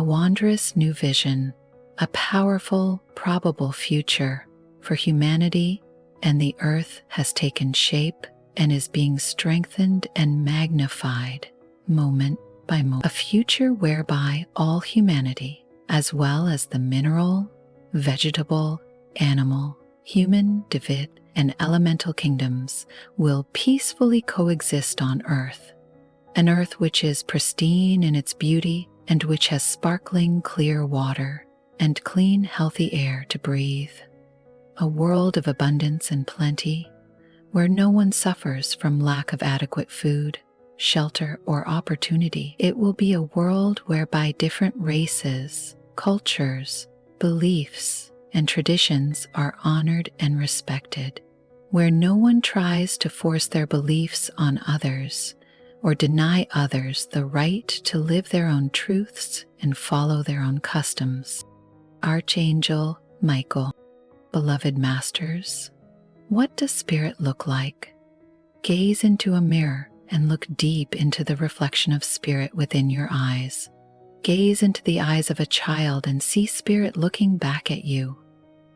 a wondrous new vision, a powerful, probable future for humanity and the earth has taken shape and is being strengthened and magnified moment by moment. A future whereby all humanity, as well as the mineral, vegetable, animal, human, divine, and elemental kingdoms, will peacefully coexist on earth. An earth which is pristine in its beauty and which has sparkling, clear water and clean, healthy air to breathe. A world of abundance and plenty, where no one suffers from lack of adequate food, shelter, or opportunity. It will be a world whereby different races, cultures, beliefs, and traditions are honored and respected, where no one tries to force their beliefs on others or deny others the right to live their own truths and follow their own customs. Archangel Michael, beloved masters, what does spirit look like? Gaze into a mirror and look deep into the reflection of spirit within your eyes. Gaze into the eyes of a child and see spirit looking back at you.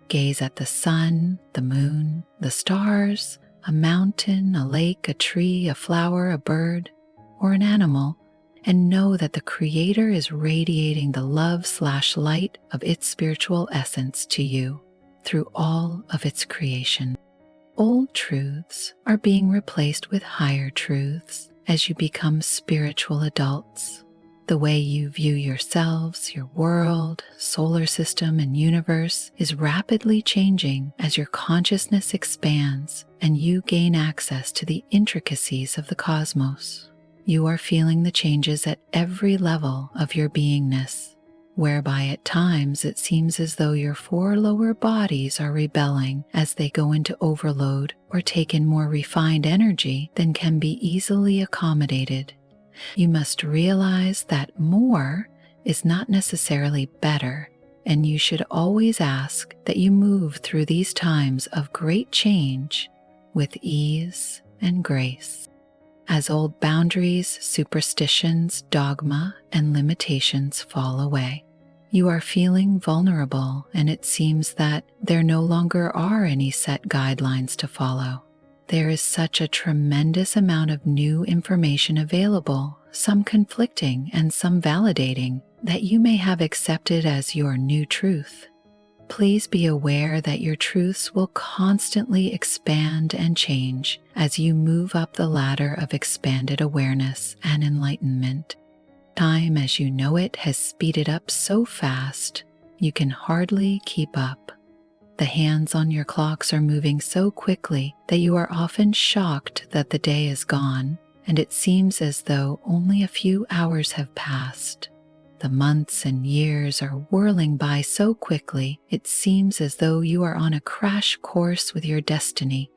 Gaze at the sun, the moon, the stars, a mountain, a lake, a tree, a flower, a bird, or an animal, and know that the Creator is radiating the love/light of its spiritual essence to you through all of its creation. Old truths are being replaced with higher truths as you become spiritual adults. The way you view yourselves, your world, solar system, and universe is rapidly changing as your consciousness expands and you gain access to the intricacies of the cosmos. You are feeling the changes at every level of your beingness, whereby at times it seems as though your four lower bodies are rebelling as they go into overload or take in more refined energy than can be easily accommodated. You must realize that more is not necessarily better, and you should always ask that you move through these times of great change with ease and grace. As old boundaries, superstitions, dogma, and limitations fall away. You are feeling vulnerable, and it seems that there no longer are any set guidelines to follow. There is such a tremendous amount of new information available, some conflicting and some validating, that you may have accepted as your new truth. Please be aware that your truths will constantly expand and change as you move up the ladder of expanded awareness and enlightenment. Time as you know it has speeded up so fast, you can hardly keep up. The hands on your clocks are moving so quickly that you are often shocked that the day is gone, and it seems as though only a few hours have passed. The months and years are whirling by so quickly, it seems as though you are on a crash course with your destiny.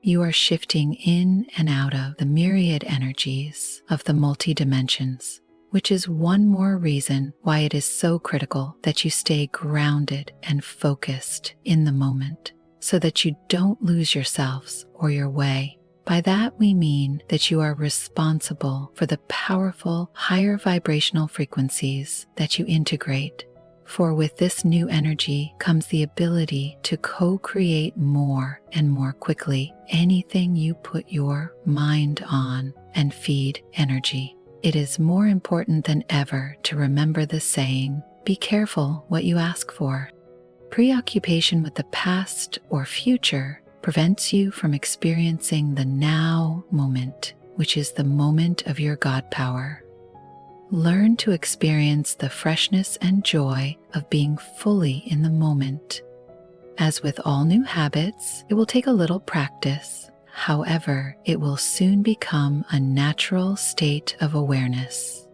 You are shifting in and out of the myriad energies of the multi-dimensions, which is one more reason why it is so critical that you stay grounded and focused in the moment so that you don't lose yourselves or your way. By that we mean that you are responsible for the powerful higher vibrational frequencies that you integrate. For with this new energy comes the ability to co-create more and more quickly anything you put your mind on and feed energy. It is more important than ever to remember the saying, be careful what you ask for. Preoccupation with the past or future prevents you from experiencing the now moment, which is the moment of your God power. Learn to experience the freshness and joy of being fully in the moment. As with all new habits, it will take a little practice. However, it will soon become a natural state of awareness.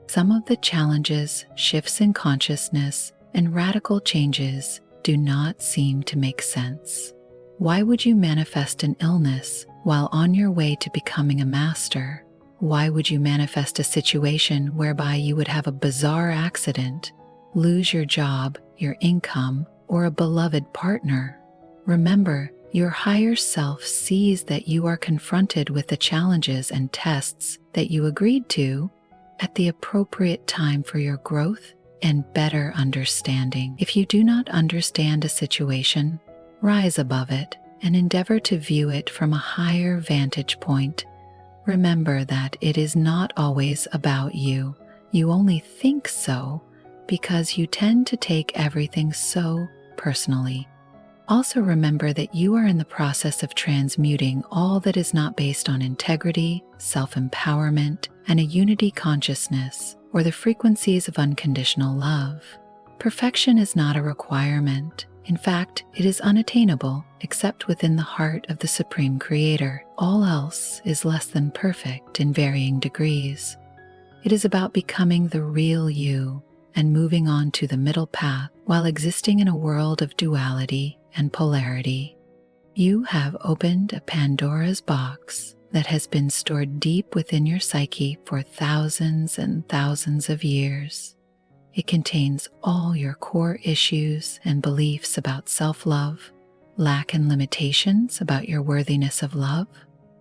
Some of the challenges, shifts in consciousness, and radical changes do not seem to make sense. Why would you manifest an illness while on your way to becoming a master? Why would you manifest a situation whereby you would have a bizarre accident, lose your job, your income, or a beloved partner? Remember, your higher self sees that you are confronted with the challenges and tests that you agreed to, at the appropriate time for your growth and better understanding. If you do not understand a situation, rise above it and endeavor to view it from a higher vantage point. Remember that it is not always about you. You only think so because you tend to take everything so personally. Also remember that you are in the process of transmuting all that is not based on integrity, self-empowerment, and a unity consciousness, or the frequencies of unconditional love. Perfection is not a requirement. In fact, it is unattainable except within the heart of the Supreme Creator. All else is less than perfect in varying degrees. It is about becoming the real you and moving on to the middle path while existing in a world of duality and polarity. You have opened a Pandora's box that has been stored deep within your psyche for thousands and thousands of years. It contains all your core issues and beliefs about self-love, lack and limitations about your worthiness of love,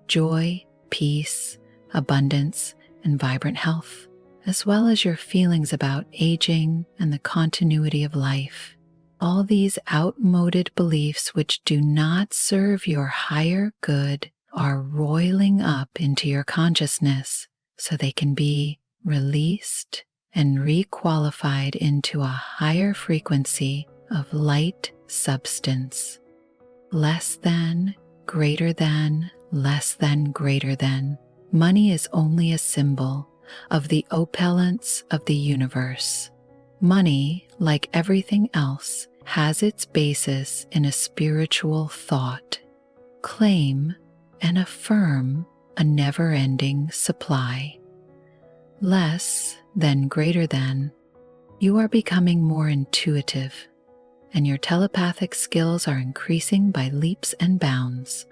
joy, peace, abundance, and vibrant health, as well as your feelings about aging and the continuity of life. All these outmoded beliefs which do not serve your higher good are roiling up into your consciousness so they can be released and requalified into a higher frequency of light substance. Less than, greater than, less than, greater than. Money is only a symbol of the opulence of the universe. Money, like everything else, has its basis in a spiritual thought. Claim and affirm a never-ending supply. Less than, greater than. You are becoming more intuitive, and your telepathic skills are increasing by leaps and bounds.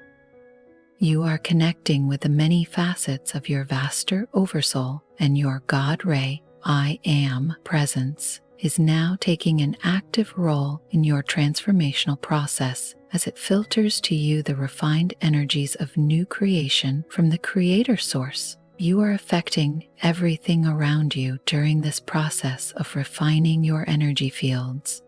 You are connecting with the many facets of your vaster oversoul, and your God Ray, I Am presence, is now taking an active role in your transformational process as it filters to you the refined energies of new creation from the Creator Source. You are affecting everything around you during this process of refining your energy fields.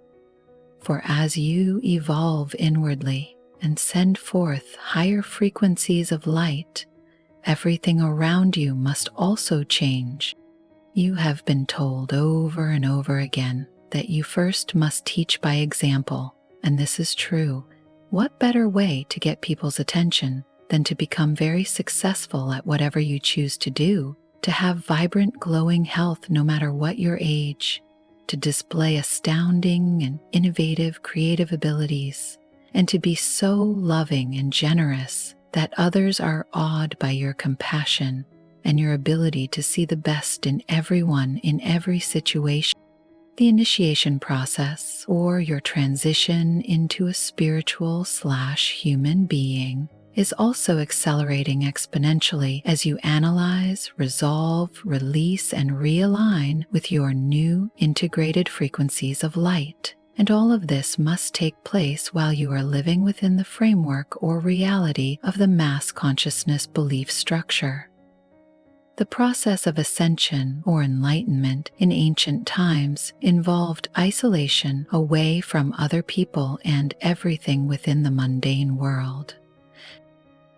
For as you evolve inwardly and send forth higher frequencies of light, everything around you must also change. You have been told over and over again that you first must teach by example, and this is true. What better way to get people's attention than to become very successful at whatever you choose to do, to have vibrant, glowing health no matter what your age, to display astounding and innovative creative abilities, and to be so loving and generous that others are awed by your compassion and your ability to see the best in everyone in every situation. The initiation process, or your transition into a spiritual/human being, is also accelerating exponentially as you analyze, resolve, release, and realign with your new integrated frequencies of light. And all of this must take place while you are living within the framework or reality of the mass consciousness belief structure. The process of ascension or enlightenment in ancient times involved isolation away from other people and everything within the mundane world.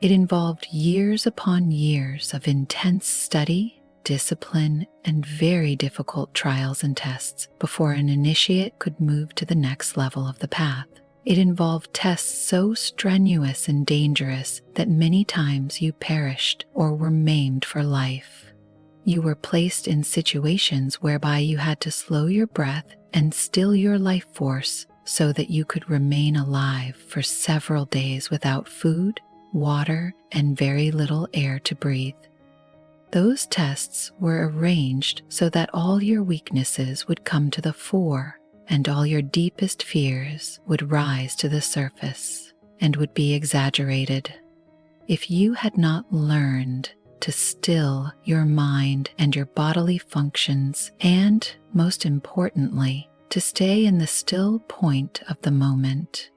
It involved years upon years of intense study, discipline, and very difficult trials and tests before an initiate could move to the next level of the path. It involved tests so strenuous and dangerous that many times you perished or were maimed for life. You were placed in situations whereby you had to slow your breath and still your life force so that you could remain alive for several days without food, water, and very little air to breathe. Those tests were arranged so that all your weaknesses would come to the fore and all your deepest fears would rise to the surface and would be exaggerated. If you had not learned to still your mind and your bodily functions, and, most importantly, to stay in the still point of the moment,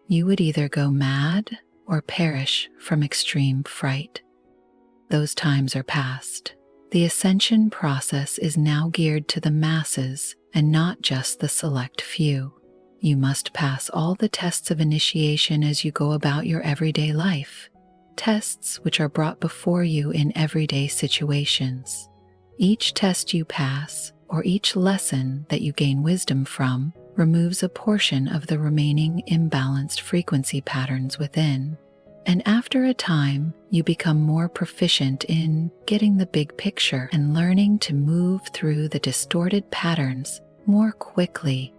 you would either go mad or perish from extreme fright. Those times are past. The ascension process is now geared to the masses and not just the select few. You must pass all the tests of initiation as you go about your everyday life, tests which are brought before you in everyday situations. Each test you pass, or each lesson that you gain wisdom from, removes a portion of the remaining imbalanced frequency patterns within. And after a time, you become more proficient in getting the big picture and learning to move through the distorted patterns more quickly.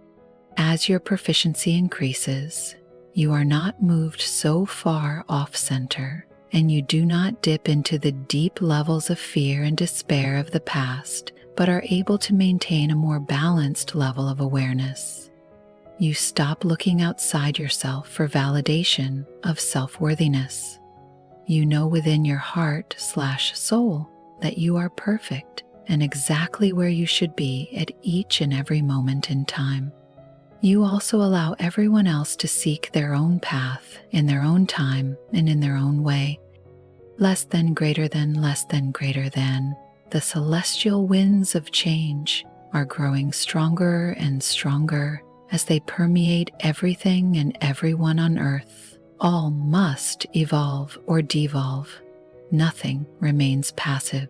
As your proficiency increases, you are not moved so far off-center, and you do not dip into the deep levels of fear and despair of the past, but are able to maintain a more balanced level of awareness. You stop looking outside yourself for validation of self-worthiness. You know within your heart/soul that you are perfect and exactly where you should be at each and every moment in time. You also allow everyone else to seek their own path in their own time and in their own way. Less than, greater than, less than, greater than. The celestial winds of change are growing stronger and stronger as they permeate everything and everyone on earth. All must evolve or devolve. Nothing remains passive.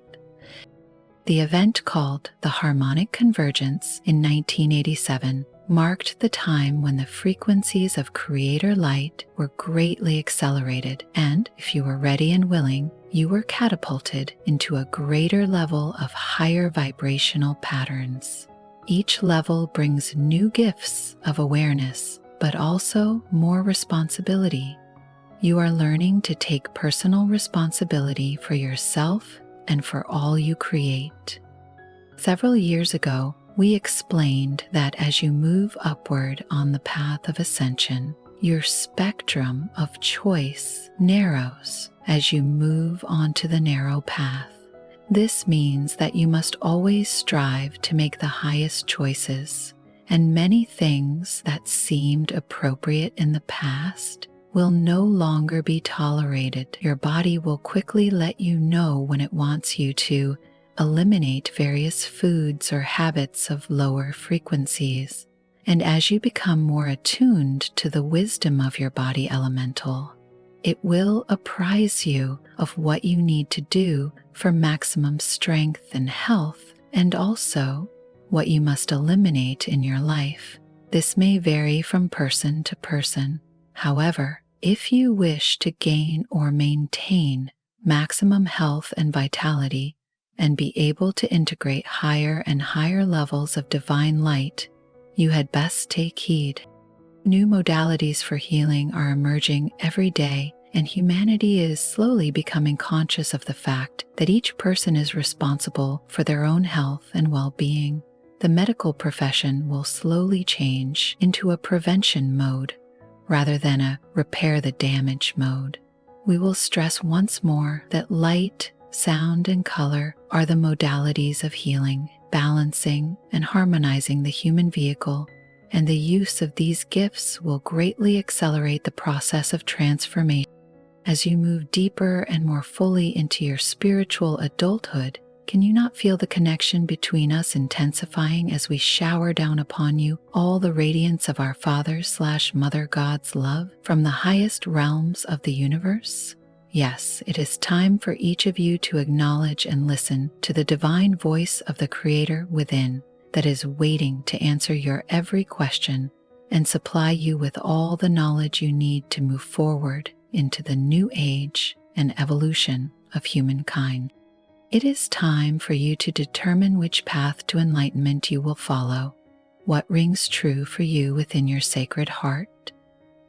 The event called the Harmonic Convergence in 1987 marked the time when the frequencies of creator light were greatly accelerated, and if you were ready and willing, you were catapulted into a greater level of higher vibrational patterns. Each level brings new gifts of awareness, but also more responsibility. You are learning to take personal responsibility for yourself and for all you create. Several years ago, we explained that as you move upward on the path of ascension, your spectrum of choice narrows as you move onto the narrow path. This means that you must always strive to make the highest choices, and many things that seemed appropriate in the past will no longer be tolerated. Your body will quickly let you know when it wants you to eliminate various foods or habits of lower frequencies. And as you become more attuned to the wisdom of your body elemental, it will apprise you of what you need to do for maximum strength and health, and also what you must eliminate in your life. This may vary from person to person. However, if you wish to gain or maintain maximum health and vitality, and be able to integrate higher and higher levels of divine light, you had best take heed. New modalities for healing are emerging every day, and humanity is slowly becoming conscious of the fact that each person is responsible for their own health and well-being. The medical profession will slowly change into a prevention mode rather than a repair the damage mode. We will stress once more that light, sound, and color are the modalities of healing, balancing, and harmonizing the human vehicle, and the use of these gifts will greatly accelerate the process of transformation. As you move deeper and more fully into your spiritual adulthood, can you not feel the connection between us intensifying as we shower down upon you all the radiance of our Father/Mother God's love from the highest realms of the universe? Yes, it is time for each of you to acknowledge and listen to the divine voice of the Creator within that is waiting to answer your every question and supply you with all the knowledge you need to move forward into the new age and evolution of humankind. It is time for you to determine which path to enlightenment you will follow, what rings true for you within your sacred heart.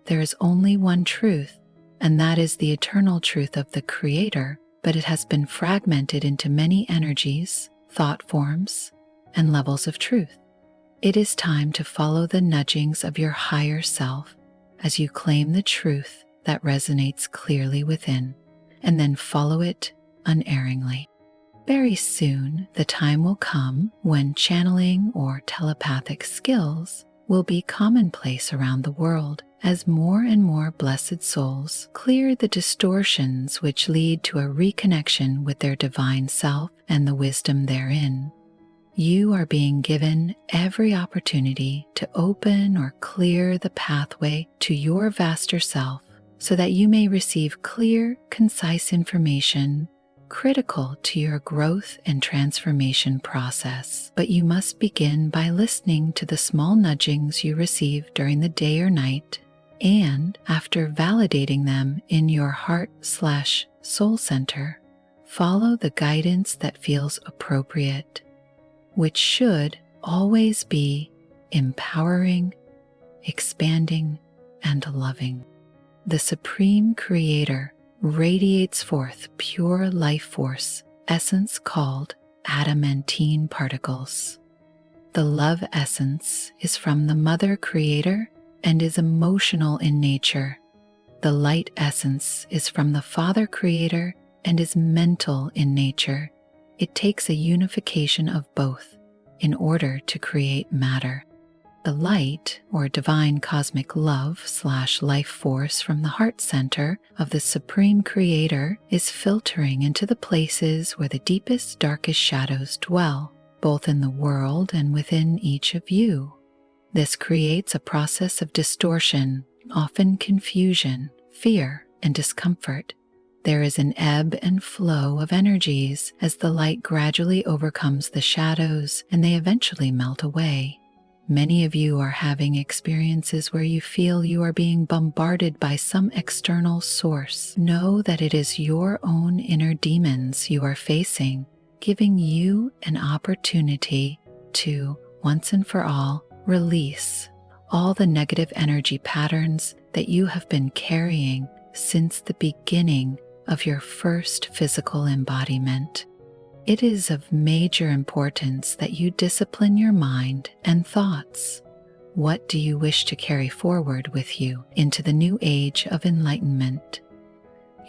There is only one truth, and that is the eternal truth of the Creator, but it has been fragmented into many energies, thought forms, and levels of truth. It is time to follow the nudgings of your higher self as you claim the truth that resonates clearly within, and then follow it unerringly. Very soon, the time will come when channeling or telepathic skills will be commonplace around the world as more and more blessed souls clear the distortions which lead to a reconnection with their divine self and the wisdom therein. You are being given every opportunity to open or clear the pathway to your vaster self so that you may receive clear, concise information critical to your growth and transformation process. But you must begin by listening to the small nudgings you receive during the day or night, and after validating them in your heart/soul center, follow the guidance that feels appropriate, which should always be empowering, expanding, and loving. The Supreme Creator radiates forth pure life force essence called adamantine particles. The love essence is from the Mother Creator and is emotional in nature. The light essence is from the Father Creator and is mental in nature. It takes a unification of both in order to create matter. The light, or divine cosmic love/life force from the heart center of the Supreme Creator, is filtering into the places where the deepest, darkest shadows dwell, both in the world and within each of you. This creates a process of distortion, often confusion, fear, and discomfort. There is an ebb and flow of energies as the light gradually overcomes the shadows and they eventually melt away. Many of you are having experiences where you feel you are being bombarded by some external source. Know that it is your own inner demons you are facing, giving you an opportunity to, once and for all, release all the negative energy patterns that you have been carrying since the beginning of your first physical embodiment. It is of major importance that you discipline your mind and thoughts. What do you wish to carry forward with you into the new age of enlightenment?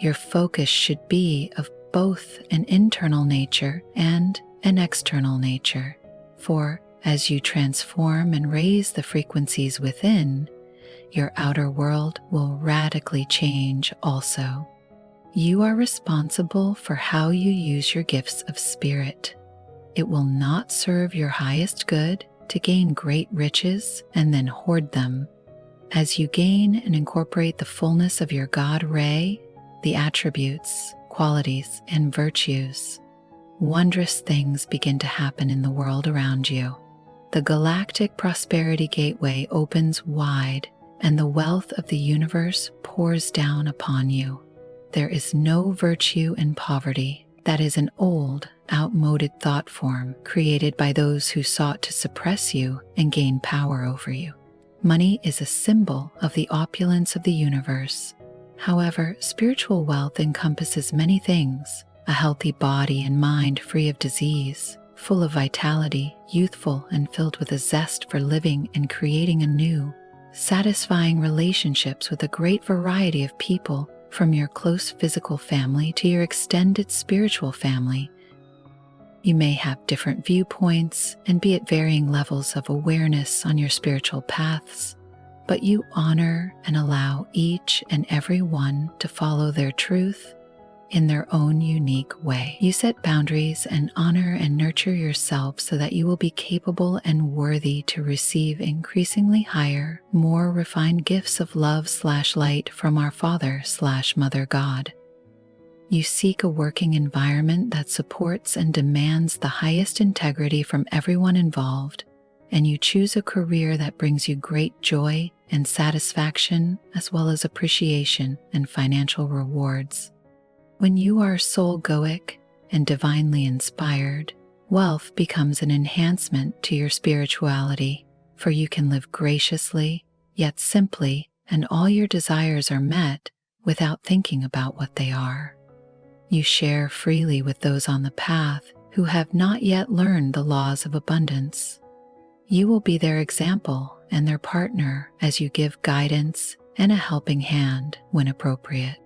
Your focus should be of both an internal nature and an external nature, for as you transform and raise the frequencies within, your outer world will radically change also. You are responsible for how you use your gifts of spirit. It will not serve your highest good to gain great riches and then hoard them. As you gain and incorporate the fullness of your God Ray, the attributes, qualities, and virtues, wondrous things begin to happen in the world around you. The galactic prosperity gateway opens wide, and the wealth of the universe pours down upon you. There is no virtue in poverty. That is an old, outmoded thought form created by those who sought to suppress you and gain power over you. Money is a symbol of the opulence of the universe. However, spiritual wealth encompasses many things: a healthy body and mind free of disease, full of vitality, youthful and filled with a zest for living and creating anew, satisfying relationships with a great variety of people, from your close physical family to your extended spiritual family. You may have different viewpoints and be at varying levels of awareness on your spiritual paths, but you honor and allow each and every one to follow their truth in their own unique way. You set boundaries and honor and nurture yourself so that you will be capable and worthy to receive increasingly higher, more refined gifts of love/light from our Father/Mother God. You seek a working environment that supports and demands the highest integrity from everyone involved, and you choose a career that brings you great joy and satisfaction, as well as appreciation and financial rewards. When you are soul-goic and divinely inspired, wealth becomes an enhancement to your spirituality, for you can live graciously, yet simply, and all your desires are met without thinking about what they are. You share freely with those on the path who have not yet learned the laws of abundance. You will be their example and their partner as you give guidance and a helping hand when appropriate.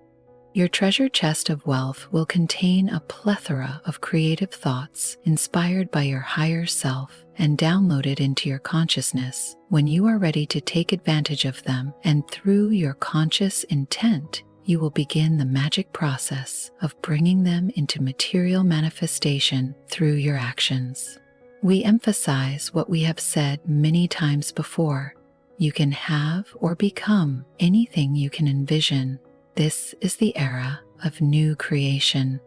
Your treasure chest of wealth will contain a plethora of creative thoughts inspired by your higher self and downloaded into your consciousness when you are ready to take advantage of them, and through your conscious intent, you will begin the magic process of bringing them into material manifestation through your actions. We emphasize what we have said many times before. You can have or become anything you can envision. This is the era of new creation,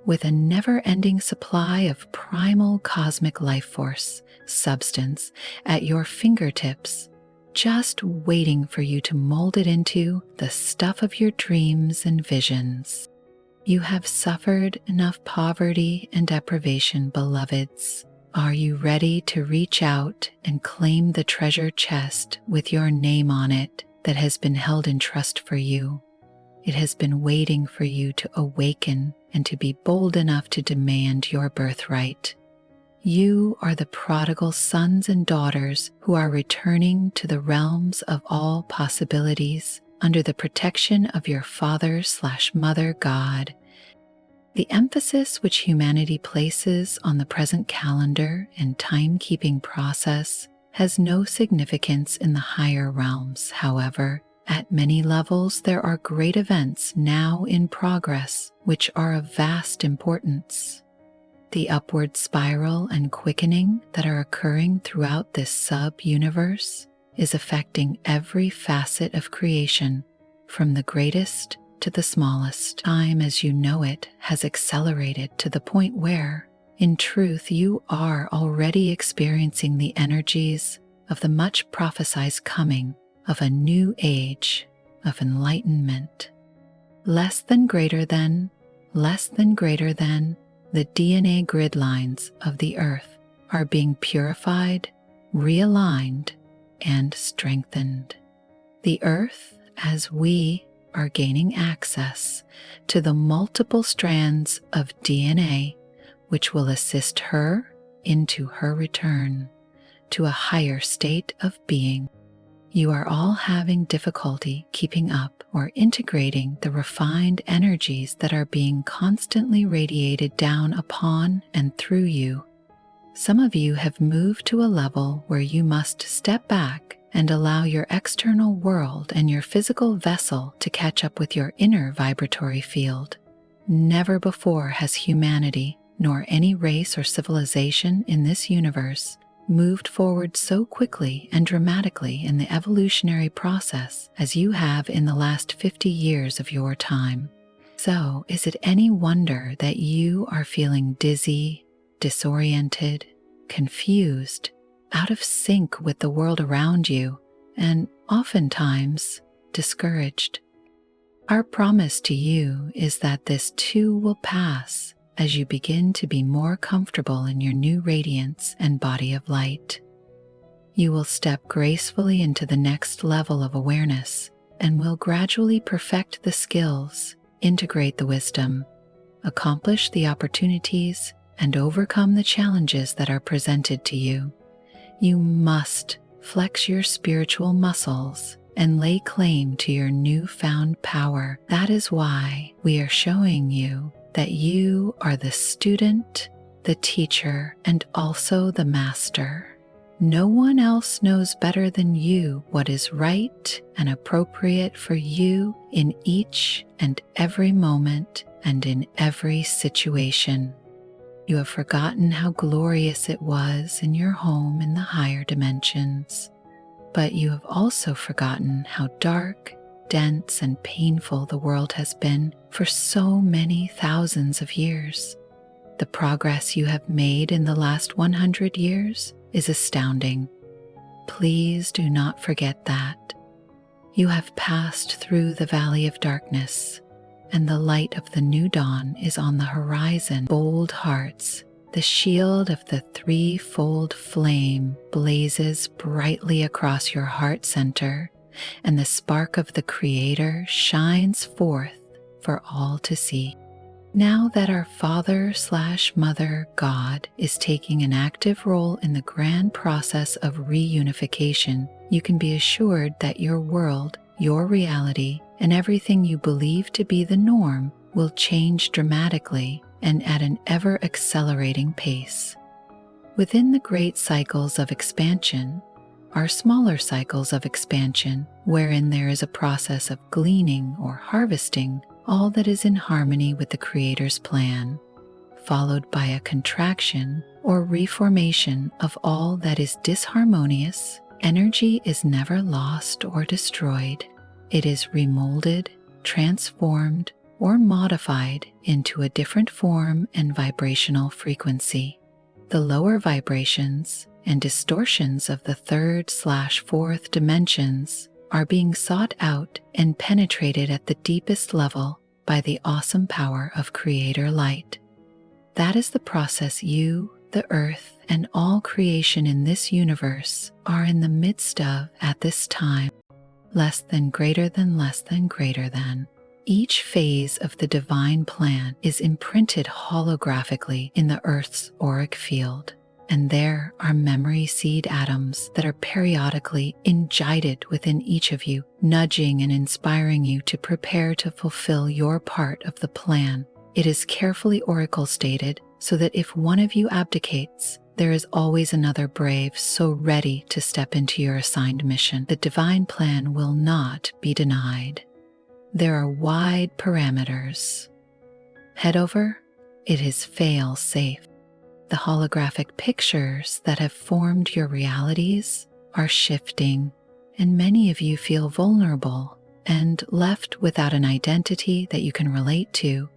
with a never-ending supply of primal cosmic life force, substance at your fingertips, just waiting for you to mold it into the stuff of your dreams and visions. You have suffered enough poverty and deprivation, beloveds. Are you ready to reach out and claim the treasure chest with your name on it that has been held in trust for you? It has been waiting for you to awaken and to be bold enough to demand your birthright. You are the prodigal sons and daughters who are returning to the realms of all possibilities under the protection of your Father/Mother God. The emphasis which humanity places on the present calendar and timekeeping process has no significance in the higher realms. However, at many levels, there are great events now in progress which are of vast importance. The upward spiral and quickening that are occurring throughout this sub-universe is affecting every facet of creation, from the greatest to the smallest. Time as you know it has accelerated to the point where, in truth, you are already experiencing the energies of the much prophesied coming of a new age of enlightenment. Less than greater than the DNA grid lines of the earth are being purified, realigned, and strengthened. The earth, as we are gaining access to the multiple strands of DNA which will assist her into her return to a higher state of being. You are all having difficulty keeping up or integrating the refined energies that are being constantly radiated down upon and through you. Some of you have moved to a level where you must step back and allow your external world and your physical vessel to catch up with your inner vibratory field. Never before has humanity, nor any race or civilization in this universe, moved forward so quickly and dramatically in the evolutionary process as you have in the last 50 years of your time. So, is it any wonder that you are feeling dizzy, disoriented, confused, out of sync with the world around you, and oftentimes discouraged? Our promise to you is that this too will pass as you begin to be more comfortable in your new radiance and body of light. You will step gracefully into the next level of awareness and will gradually perfect the skills, integrate the wisdom, accomplish the opportunities, and overcome the challenges that are presented to you. You must flex your spiritual muscles and lay claim to your newfound power. That is why we are showing you that you are the student, the teacher, and also the master. No one else knows better than you what is right and appropriate for you in each and every moment and in every situation. You have forgotten how glorious it was in your home in the higher dimensions, but you have also forgotten how dark, dense, and painful the world has been for so many thousands of years. The progress you have made in the last 100 years is astounding. Please do not forget that. You have passed through the valley of darkness, and the light of the new dawn is on the horizon. Bold hearts, the shield of the threefold flame blazes brightly across your heart center, and the spark of the Creator shines forth for all to see. Now that our Father/Mother God is taking an active role in the grand process of reunification, you can be assured that your world your reality and everything you believe to be the norm will change dramatically and at an ever-accelerating pace. Within the great cycles of expansion are smaller cycles of expansion wherein there is a process of gleaning or harvesting all that is in harmony with the Creator's plan, followed by a contraction or reformation of all that is disharmonious. Energy is never lost or destroyed. It is remolded, transformed, or modified into a different form and vibrational frequency. The lower vibrations and distortions of the 3rd/4th dimensions are being sought out and penetrated at the deepest level by the awesome power of Creator Light. That is the process you, the earth, and all creation in this universe are in the midst of at this time. Less than, greater than, less than, greater than. Each phase of the divine plan is imprinted holographically in the earth's auric field, and there are memory seed atoms that are periodically injected within each of you, nudging and inspiring you to prepare to fulfill your part of the plan. It is carefully oracle stated so that if one of you abdicates, there is always another brave so ready to step into your assigned mission. The divine plan will not be denied. There are wide parameters. Head over, it is fail-safe. The holographic pictures that have formed your realities are shifting, and many of you feel vulnerable and left without an identity that you can relate to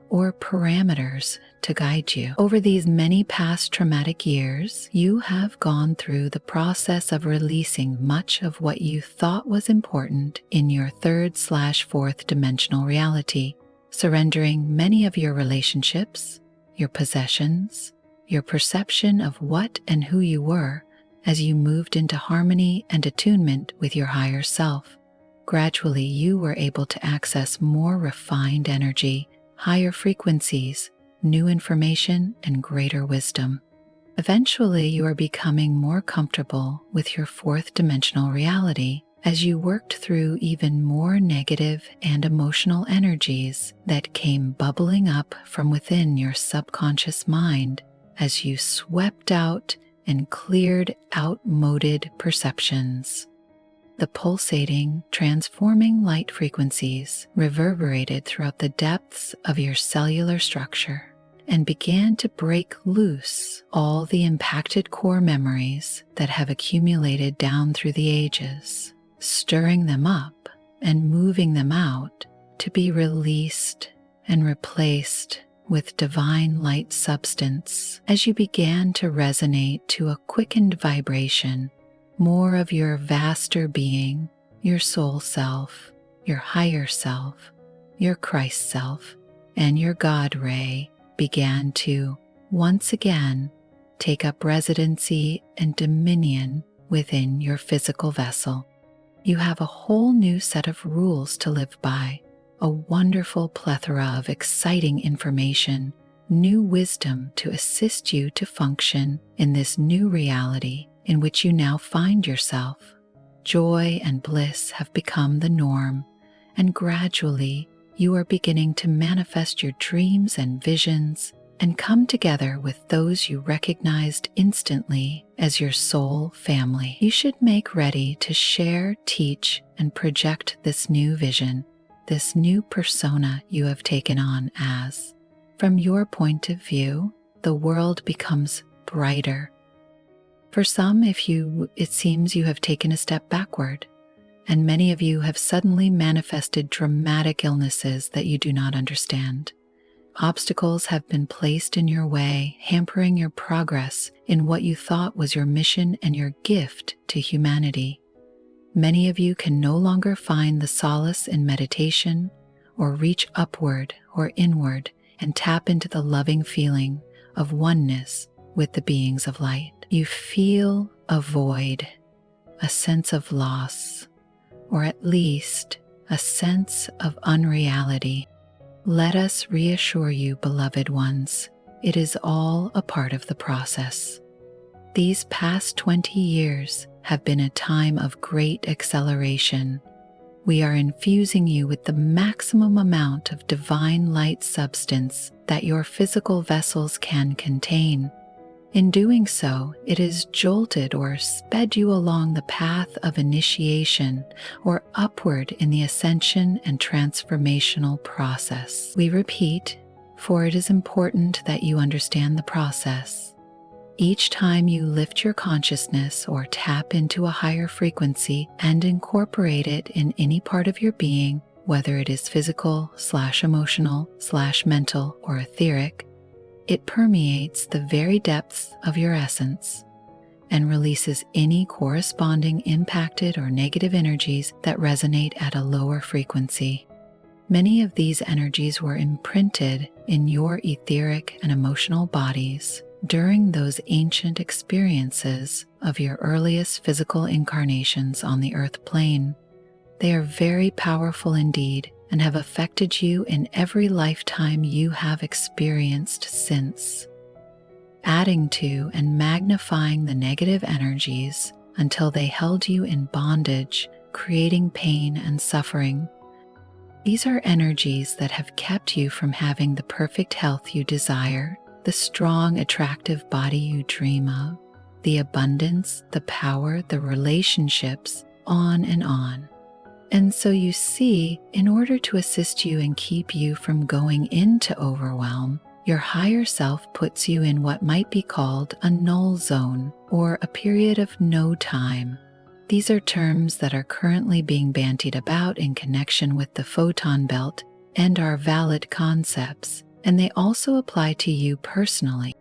or parameters to guide you. Over these many past traumatic years, you have gone through the process of releasing much of what you thought was important in your 3rd/4th dimensional reality, surrendering many of your relationships, your possessions, your perception of what and who you were as you moved into harmony and attunement with your higher self. Gradually, you were able to access more refined energy, higher frequencies, new information, and greater wisdom. Eventually, you are becoming more comfortable with your 4th dimensional reality as you worked through even more negative and emotional energies that came bubbling up from within your subconscious mind as you swept out and cleared outmoded perceptions. The pulsating, transforming light frequencies reverberated throughout the depths of your cellular structure and began to break loose all the impacted core memories that have accumulated down through the ages, stirring them up and moving them out to be released and replaced with divine light substance as you began to resonate to a quickened vibration. More of your vaster being, your soul self, your higher self, your Christ self, and your God ray began to, once again, take up residency and dominion within your physical vessel. You have a whole new set of rules to live by, a wonderful plethora of exciting information, new wisdom to assist you to function in this new reality in which you now find yourself. Joy and bliss have become the norm, and gradually you are beginning to manifest your dreams and visions and come together with those you recognized instantly as your soul family. You should make ready to share, teach, and project this new vision, this new persona you have taken on as, from your point of view, the world becomes brighter. For some, it seems you have taken a step backward, and many of you have suddenly manifested dramatic illnesses that you do not understand. Obstacles have been placed in your way, hampering your progress in what you thought was your mission and your gift to humanity. Many of you can no longer find the solace in meditation or reach upward or inward and tap into the loving feeling of oneness with the beings of light. You feel a void, a sense of loss, or at least a sense of unreality. Let us reassure you, beloved ones, it is all a part of the process. These past 20 years have been a time of great acceleration, we are infusing you with the maximum amount of divine light substance that your physical vessels can contain. In doing so, it has jolted or sped you along the path of initiation or upward in the ascension and transformational process. We repeat, for it is important that you understand the process. Each time you lift your consciousness or tap into a higher frequency and incorporate it in any part of your being, whether it is physical/emotional/mental or etheric, it permeates the very depths of your essence and releases any corresponding impacted or negative energies that resonate at a lower frequency. Many of these energies were imprinted in your etheric and emotional bodies during those ancient experiences of your earliest physical incarnations on the earth plane. They are very powerful indeed and have affected you in every lifetime you have experienced since, adding to and magnifying the negative energies until they held you in bondage, creating pain and suffering. These are energies that have kept you from having the perfect health you desire, the strong, attractive body you dream of, the abundance, the power, the relationships, on and on. And so you see, in order to assist you and keep you from going into overwhelm, your higher self puts you in what might be called a null zone or a period of no time. These are terms that are currently being bandied about in connection with the photon belt and are valid concepts, and they also apply to you personally.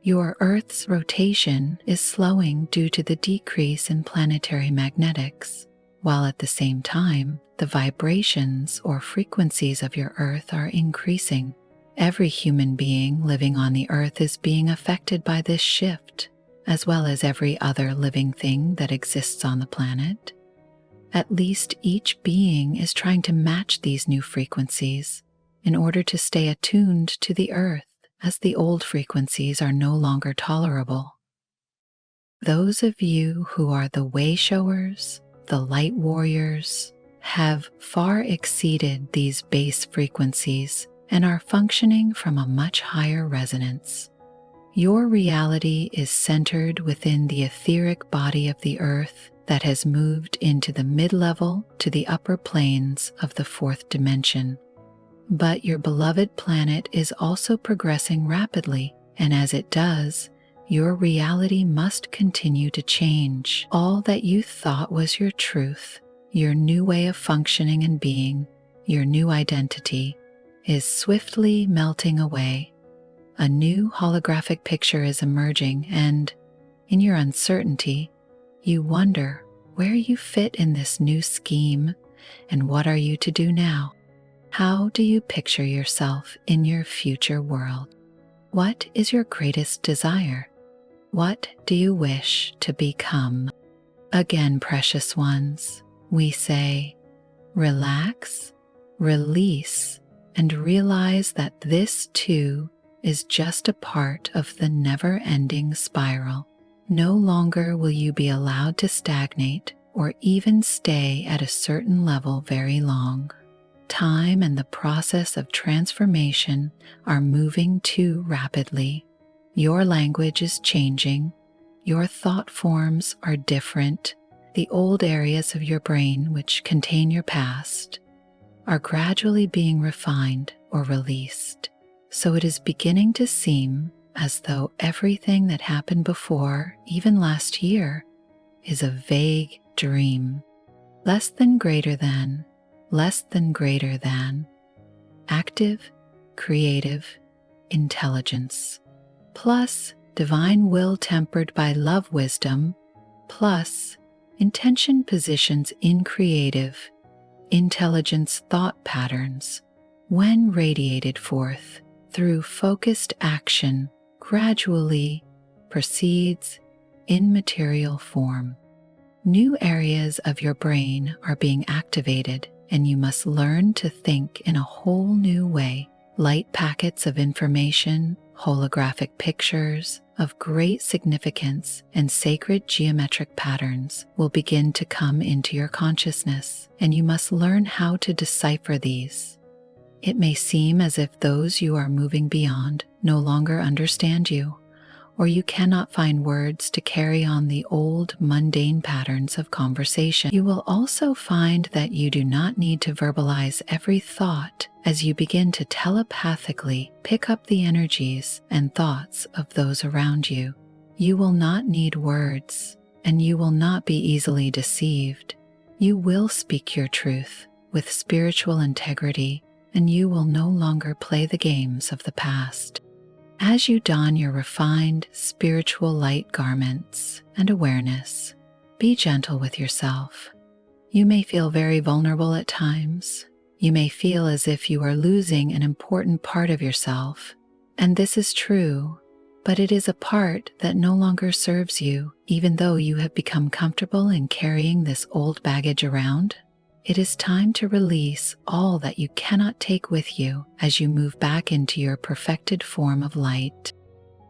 Your Earth's rotation is slowing due to the decrease in planetary magnetics, while at the same time, the vibrations or frequencies of your Earth are increasing. Every human being living on the Earth is being affected by this shift, as well as every other living thing that exists on the planet. At least each being is trying to match these new frequencies in order to stay attuned to the Earth, as the old frequencies are no longer tolerable. Those of you who are the way showers, the light warriors, have far exceeded these base frequencies and are functioning from a much higher resonance. Your reality is centered within the etheric body of the Earth that has moved into the mid-level to the upper planes of the fourth dimension. But your beloved planet is also progressing rapidly, and as it does, your reality must continue to change. All that you thought was your truth, your new way of functioning and being, your new identity, is swiftly melting away. A new holographic picture is emerging, and in your uncertainty, you wonder where you fit in this new scheme and what are you to do now. How do you picture yourself in your future world? What is your greatest desire? What do you wish to become? Again, precious ones, we say, relax, release, and realize that this too is just a part of the never-ending spiral. No longer will you be allowed to stagnate or even stay at a certain level very long. Time and the process of transformation are moving too rapidly. Your language is changing. Your thought forms are different. The old areas of your brain, which contain your past, are gradually being refined or released. So it is beginning to seem as though everything that happened before, even last year, is a vague dream. Less than greater than, active, creative, intelligence, plus divine will tempered by love wisdom, plus intention positions in creative, intelligence thought patterns, when radiated forth through focused action, gradually proceeds in material form. New areas of your brain are being activated, and you must learn to think in a whole new way. Light packets of information holographic pictures of great significance and sacred geometric patterns will begin to come into your consciousness, and you must learn how to decipher these. It may seem as if those you are moving beyond no longer understand you, or you cannot find words to carry on the old mundane patterns of conversation. You will also find that you do not need to verbalize every thought as you begin to telepathically pick up the energies and thoughts of those around you. You will not need words, and you will not be easily deceived. You will speak your truth with spiritual integrity, and you will no longer play the games of the past. As you don your refined spiritual light garments and awareness, be gentle with yourself. You may feel very vulnerable at times. You may feel as if you are losing an important part of yourself, and this is true, but it is a part that no longer serves you, even though you have become comfortable in carrying this old baggage around. It is time to release all that you cannot take with you as you move back into your perfected form of light.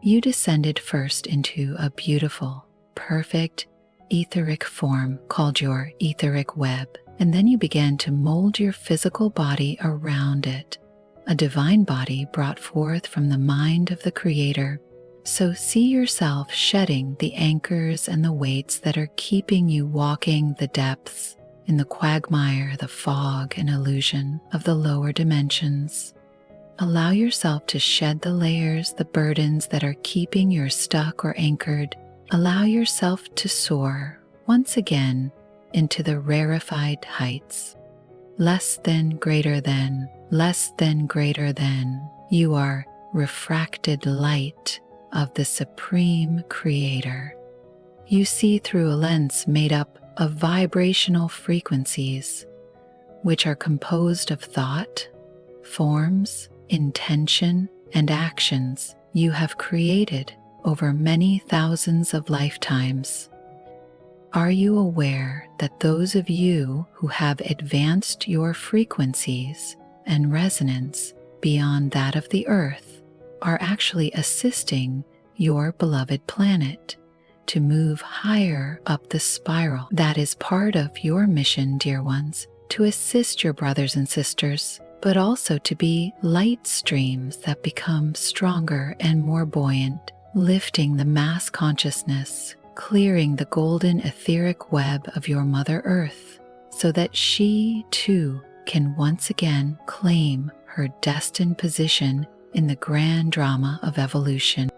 You descended first into a beautiful, perfect, etheric form called your etheric web, and then you began to mold your physical body around it, a divine body brought forth from the mind of the Creator. So see yourself shedding the anchors and the weights that are keeping you walking the depths in the quagmire, the fog and illusion of the lower dimensions. Allow yourself to shed the layers, the burdens that are keeping you stuck or anchored. Allow yourself to soar once again into the rarefied heights. Less than, greater than, less than, greater than. You are refracted light of the Supreme Creator. You see through a lens made up of vibrational frequencies, which are composed of thought, forms, intention, and actions you have created over many thousands of lifetimes. Are you aware that those of you who have advanced your frequencies and resonance beyond that of the Earth are actually assisting your beloved planet to move higher up the spiral? That is part of your mission, dear ones, to assist your brothers and sisters, but also to be light streams that become stronger and more buoyant, lifting the mass consciousness, clearing the golden etheric web of your Mother Earth, so that she too can once again claim her destined position in the grand drama of evolution.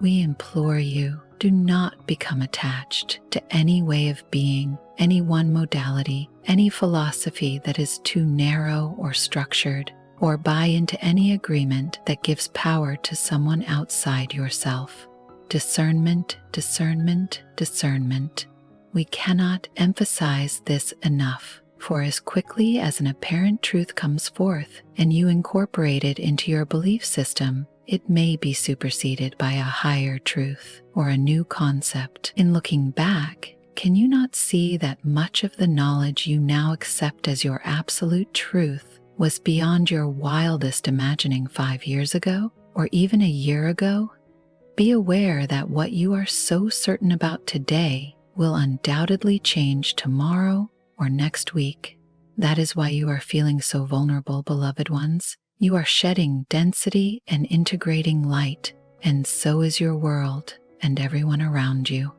We implore you, do not become attached to any way of being, any one modality, any philosophy that is too narrow or structured, or buy into any agreement that gives power to someone outside yourself. Discernment, discernment, discernment. We cannot emphasize this enough, for as quickly as an apparent truth comes forth and you incorporate it into your belief system, it may be superseded by a higher truth or a new concept. In looking back, can you not see that much of the knowledge you now accept as your absolute truth was beyond your wildest imagining 5 years ago, or even a year ago? Be aware that what you are so certain about today will undoubtedly change tomorrow or next week. That is why you are feeling so vulnerable, beloved ones. You are shedding density and integrating light, and so is your world and everyone around you.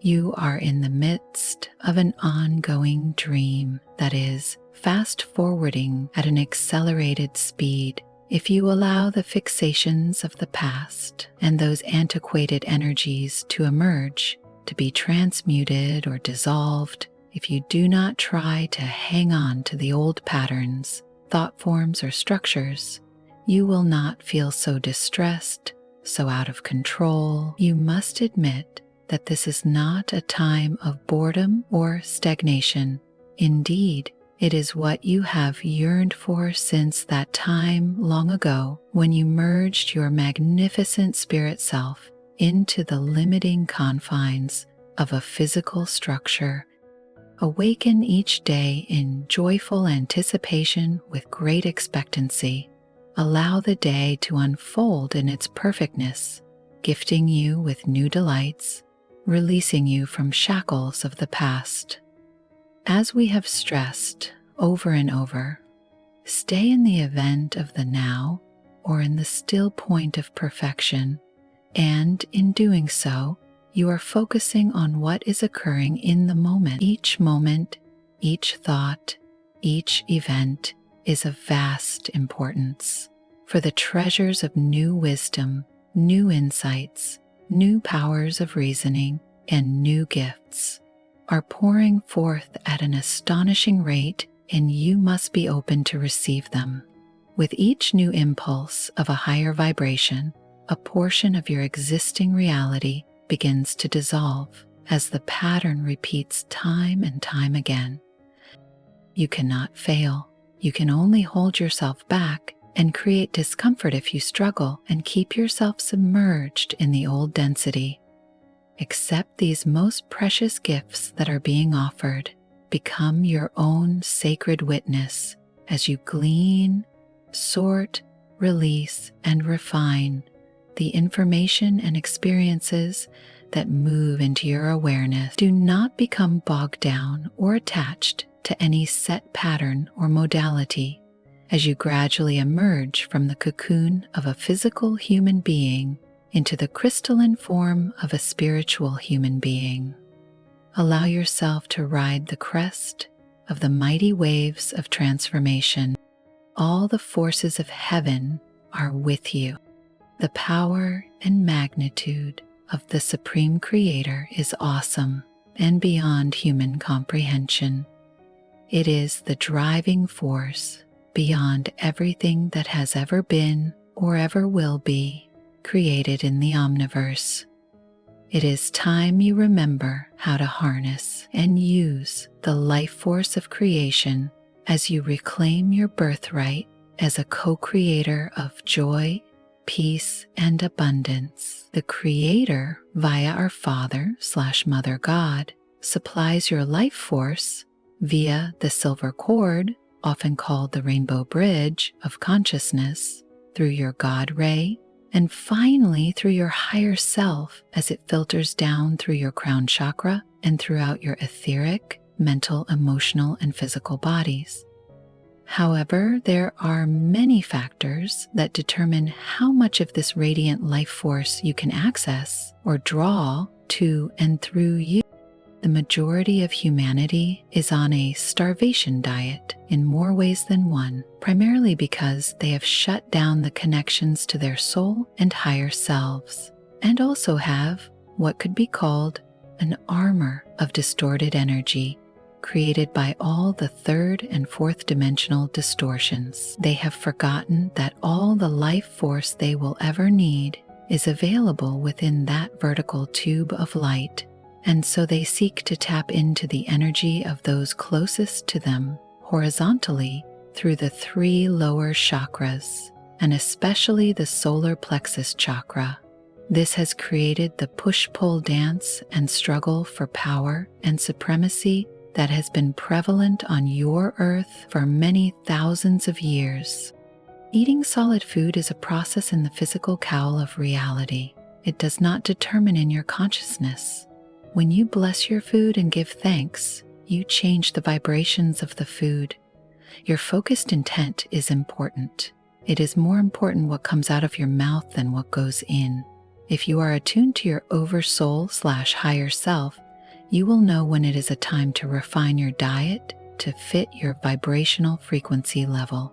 You are in the midst of an ongoing dream that is fast forwarding at an accelerated speed. If you allow the fixations of the past and those antiquated energies to emerge, to be transmuted or dissolved, if you do not try to hang on to the old patterns, thought forms, or structures, you will not feel so distressed, so out of control. You must admit that this is not a time of boredom or stagnation. Indeed, it is what you have yearned for since that time long ago when you merged your magnificent spirit self into the limiting confines of a physical structure. Awaken each day in joyful anticipation with great expectancy. Allow the day to unfold in its perfectness, gifting you with new delights, releasing you from shackles of the past. As we have stressed over and over, stay in the event of the now or in the still point of perfection, and in doing so, you are focusing on what is occurring in the moment. Each moment, each thought, each event is of vast importance, for the treasures of new wisdom, new insights, new powers of reasoning, and new gifts are pouring forth at an astonishing rate, and you must be open to receive them. With each new impulse of a higher vibration, a portion of your existing reality begins to dissolve as the pattern repeats time and time again. You cannot fail. You can only hold yourself back and create discomfort if you struggle and keep yourself submerged in the old density. Accept these most precious gifts that are being offered. Become your own sacred witness as you glean, sort, release, and refine the information and experiences that move into your awareness. Do not become bogged down or attached to any set pattern or modality as you gradually emerge from the cocoon of a physical human being into the crystalline form of a spiritual human being. Allow yourself to ride the crest of the mighty waves of transformation. All the forces of heaven are with you. The power and magnitude of the Supreme Creator is awesome and beyond human comprehension. It is the driving force beyond everything that has ever been or ever will be created in the omniverse. It is time you remember how to harness and use the life force of creation as you reclaim your birthright as a co-creator of joy, peace, and abundance. The Creator, via our Father/Mother God, supplies your life force via the silver cord, often called the rainbow bridge of consciousness, through your God ray, and finally through your higher self as it filters down through your crown chakra and throughout your etheric, mental, emotional, and physical bodies. However, there are many factors that determine how much of this radiant life force you can access or draw to and through you. The majority of humanity is on a starvation diet in more ways than one, primarily because they have shut down the connections to their soul and higher selves, and also have what could be called an armor of distorted energy created by all the third and fourth dimensional distortions. They have forgotten that all the life force they will ever need is available within that vertical tube of light, and so they seek to tap into the energy of those closest to them horizontally through the 3 lower chakras, and especially the solar plexus chakra. This has created the push-pull dance and struggle for power and supremacy that has been prevalent on your earth for many thousands of years. Eating solid food is a process in the physical cowl of reality. It does not determine in your consciousness. When you bless your food and give thanks, you change the vibrations of the food. Your focused intent is important. It is more important what comes out of your mouth than what goes in. If you are attuned to your oversoul/higher self, you will know when it is a time to refine your diet to fit your vibrational frequency level.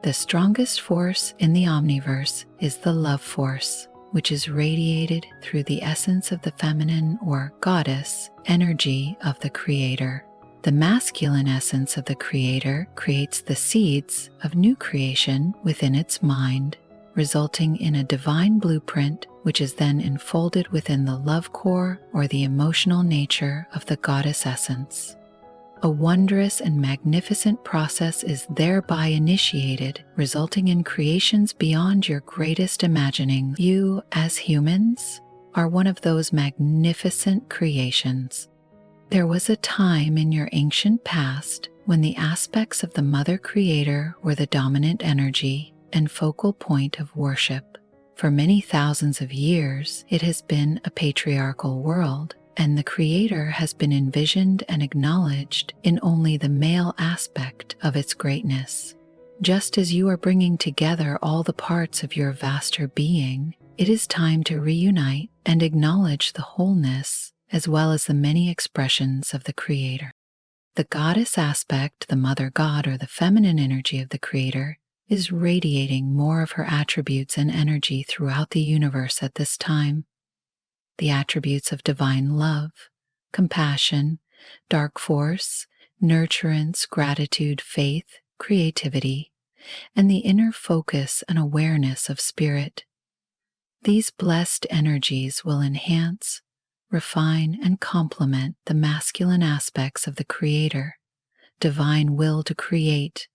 The strongest force in the omniverse is the love force, which is radiated through the essence of the feminine or goddess energy of the Creator. The masculine essence of the Creator creates the seeds of new creation within its mind, resulting in a divine blueprint which is then enfolded within the love core or the emotional nature of the goddess essence. A wondrous and magnificent process is thereby initiated, resulting in creations beyond your greatest imagining. You, as humans, are one of those magnificent creations. There was a time in your ancient past when the aspects of the Mother Creator were the dominant energy, and focal point of worship. For many thousands of years, it has been a patriarchal world, and the Creator has been envisioned and acknowledged in only the male aspect of its greatness. Just as you are bringing together all the parts of your vaster being, it is time to reunite and acknowledge the wholeness as well as the many expressions of the Creator. The goddess aspect, the mother god or the feminine energy of the Creator, is radiating more of her attributes and energy throughout the universe at this time. The attributes of divine love, compassion, dark force, nurturance, gratitude, faith, creativity, and the inner focus and awareness of spirit. These blessed energies will enhance, refine, and complement the masculine aspects of the Creator, divine will to create,